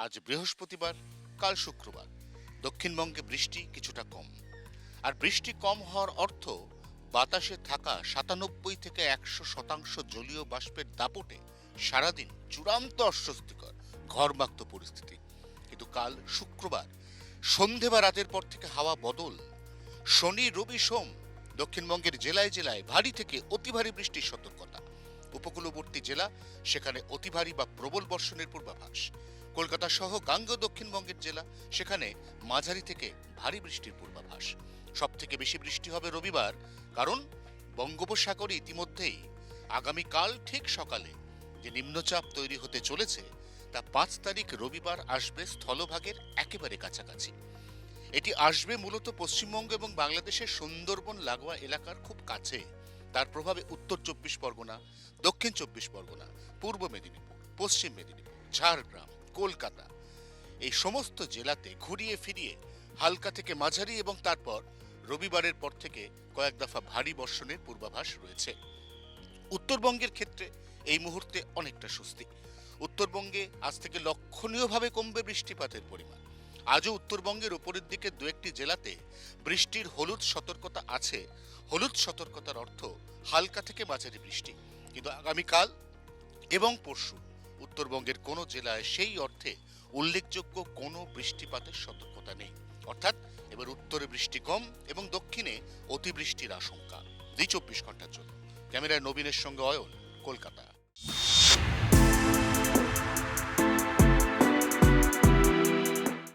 আজ বৃহস্পতিবার, কাল শুক্রবার। দক্ষিণবঙ্গে বৃষ্টি কিছুটা কম। আর বৃষ্টি কম হওয়ার অর্থ বাতাসে থাকা 97 থেকে 100% জলীয় বাষ্পের দাপটে সারাদিন চূড়ান্ত অস্বস্তিকর ঘরমাক্ত পরিস্থিতি। কিন্তু কাল শুক্রবার সন্ধে বা রাতের পর থেকে হাওয়া বদল। শনি, রবি, সোম দক্ষিণবঙ্গের জেলায় জেলায় ভারী থেকে অতি ভারী বৃষ্টির সতর্কতা। উপকূলবর্তী জেলা, সেখানে অতি ভারী বা প্রবল বর্ষণের পূর্বাভাস। কলকাতা সহ গাঙ্গেয় দক্ষিণবঙ্গের জেলা, সেখানে মাঝারি থেকে ভারী বৃষ্টির পূর্বাভাস। সব থেকে বেশি বৃষ্টি হবে রবিবার, কারণ বঙ্গোপসাগরে ইতিমধ্যেই আগামীকাল ঠিক সকালে যে নিম্নচাপ তৈরি হতে চলেছে তা 5 তারিখ রবিবার আসবে স্থলভাগের একেবারে কাছাকাছি। এটি আসবে মূলত পশ্চিমবঙ্গ এবং বাংলাদেশের সুন্দরবন লাগোয়া এলাকার খুব কাছে। তার প্রভাবে উত্তর 24 পরগনা, দক্ষিণ 24 পরগনা, পূর্ব মেদিনীপুর, পশ্চিম মেদিনীপুর, ঝাড়গ্রাম, কলকাতা এই সমস্ত জেলাতে ঘুরিয়ে ফিরিয়ে হালকা থেকে মাঝারি এবং তারপর রবিবারের পর থেকে কয়েক দফা ভারী বর্ষণের পূর্বাভাস রয়েছে। উত্তরবঙ্গের ক্ষেত্রে এই মুহূর্তে অনেকটা স্বস্তি। উত্তরবঙ্গে আজ থেকে লক্ষণীয়ভাবে কমবে বৃষ্টিপাতের পরিমাণ। আজও উত্তরবঙ্গের উপরের দিকে দু একটি জেলাতে বৃষ্টির হলুদ সতর্কতা আছে। হলুদ সতর্কতার অর্থ হালকা থেকে মাঝারি বৃষ্টি। কিন্তু আগামীকাল এবং পরশু উত্তরবঙ্গের কোনো জেলায় সেই অর্থে উল্লেখযোগ্য কোনো বৃষ্টিপাতের সতর্কতা নেই। অর্থাৎ এবার উত্তরে বৃষ্টি কম এবং দক্ষিণে অতিবৃষ্টির আশঙ্কা। 24 ঘন্টার জন্য। ক্যামেরায় নবীনের সঙ্গে অয়ন, কলকাতা।